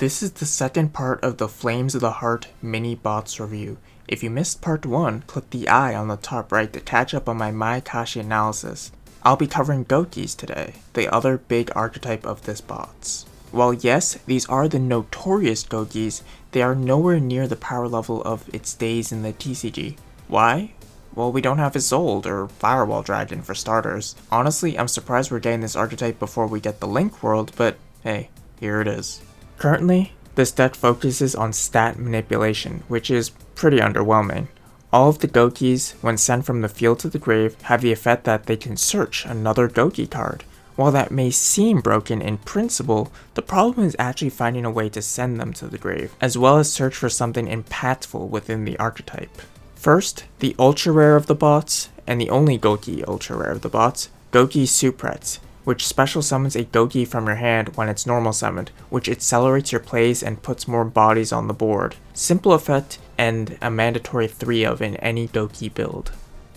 This is the second part of the Flames of the Heart mini bots review. If you missed part 1, click the I on the top right to catch up on my Mayakashi analysis. I'll be covering Goukis today, the other big archetype of this bots. While yes, these are the notorious Goukis, they are nowhere near the power level of its days in the TCG. Why? Well, we don't have Isolde or Firewall Dragon for starters. Honestly, I'm surprised we're getting this archetype before we get the Link World, but hey, here it is. Currently, this deck focuses on stat manipulation, which is pretty underwhelming. All of the Goukis, when sent from the field to the grave, have the effect that they can search another Gouki card. While that may seem broken in principle, the problem is actually finding a way to send them to the grave, as well as search for something impactful within the archetype. First, the ultra rare of the bots, and the only Gouki ultra rare of the bots, Gouki Supretz, which special summons a Gouki from your hand when it's normal summoned, which accelerates your plays and puts more bodies on the board. Simple effect and a mandatory 3 of in any Gouki build.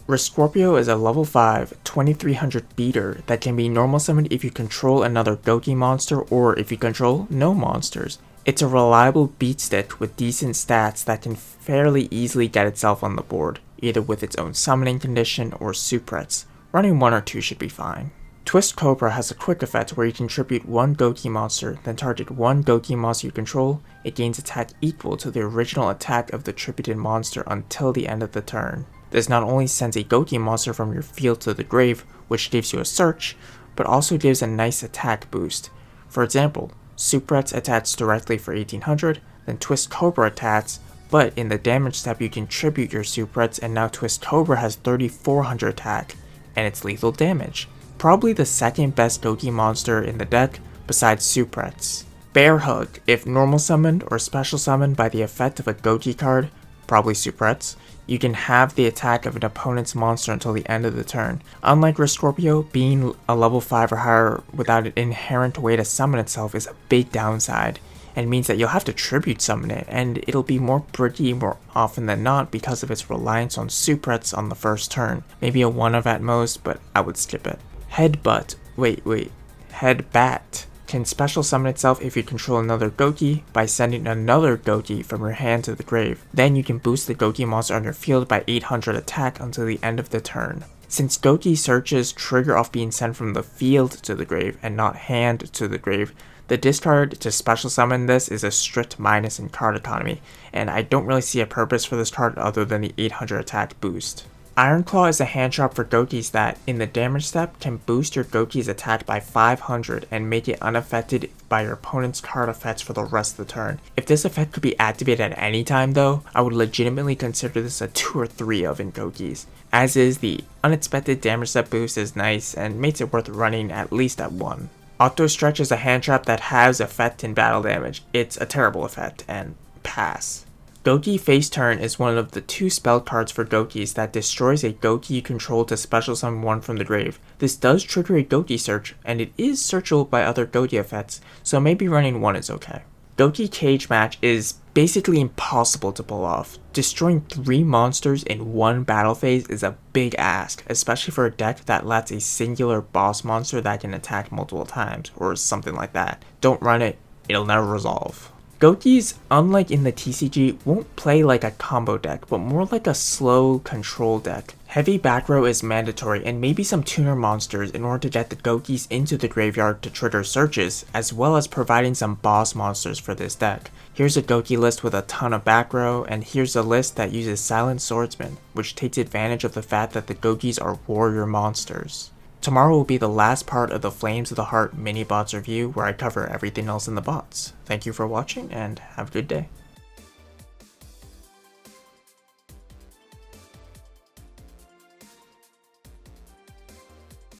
Rescorpio is a level 5, 2300 beater that can be normal summoned if you control another Gouki monster or if you control no monsters. It's a reliable beat stick with decent stats that can fairly easily get itself on the board, either with its own summoning condition or Supretz. Running 1 or 2 should be fine. Twist Cobra has a quick effect where you contribute 1 Gouki monster, then target 1 Gouki monster you control. It gains attack equal to the original attack of the attributed monster until the end of the turn. This not only sends a Gouki monster from your field to the grave, which gives you a search, but also gives a nice attack boost. For example, Supretz attacks directly for 1800, then Twist Cobra attacks, but in the damage step you contribute your Supretz and now Twist Cobra has 3400 attack, and it's lethal damage. Probably the second best Gouki monster in the deck, besides Supretz. Bear Hug, if normal summoned or special summoned by the effect of a Gouki card, probably Supretz, you can have the attack of an opponent's monster until the end of the turn. Unlike Rescorpio, being a level 5 or higher without an inherent way to summon itself is a big downside, and means that you'll have to tribute summon it, and it'll be more bricky more often than not because of its reliance on Supretz on the first turn. Maybe a 1 of at most, but I would skip it. Headbutt, Headbat can special summon itself if you control another Gouki by sending another Gouki from your hand to the grave. Then you can boost the Gouki monster on your field by 800 attack until the end of the turn. Since Gouki searches trigger off being sent from the field to the grave and not hand to the grave, the discard to special summon this is a strict minus in card economy, and I don't really see a purpose for this card other than the 800 attack boost. Ironclaw is a hand trap for Goukis that, in the damage step, can boost your Gouki's attack by 500 and make it unaffected by your opponent's card effects for the rest of the turn. If this effect could be activated at any time though, I would legitimately consider this a 2 or 3 of in Goukis. As is, the unexpected damage step boost is nice and makes it worth running at least at 1. Auto Stretch is a hand trap that has effect in battle damage. It's a terrible effect, and pass. Gouki Face Turn is one of the 2 spell cards for Goukis that destroys a Gouki you control to special summon 1 from the grave. This does trigger a Gouki search, and it is searchable by other Gouki effects, so maybe running 1 is okay. Gouki Cage Match is basically impossible to pull off. Destroying 3 monsters in 1 battle phase is a big ask, especially for a deck that lets a singular boss monster that can attack multiple times, or something like that. Don't run it, it'll never resolve. Goukis, unlike in the TCG, won't play like a combo deck, but more like a slow control deck. Heavy back row is mandatory, and maybe some tuner monsters in order to get the Goukis into the graveyard to trigger searches, as well as providing some boss monsters for this deck. Here's a Gouki list with a ton of back row, and here's a list that uses Silent Swordsman, which takes advantage of the fact that the Goukis are warrior monsters. Tomorrow will be the last part of the Flames of the Heart mini bots review where I cover everything else in the bots. Thank you for watching and have a good day.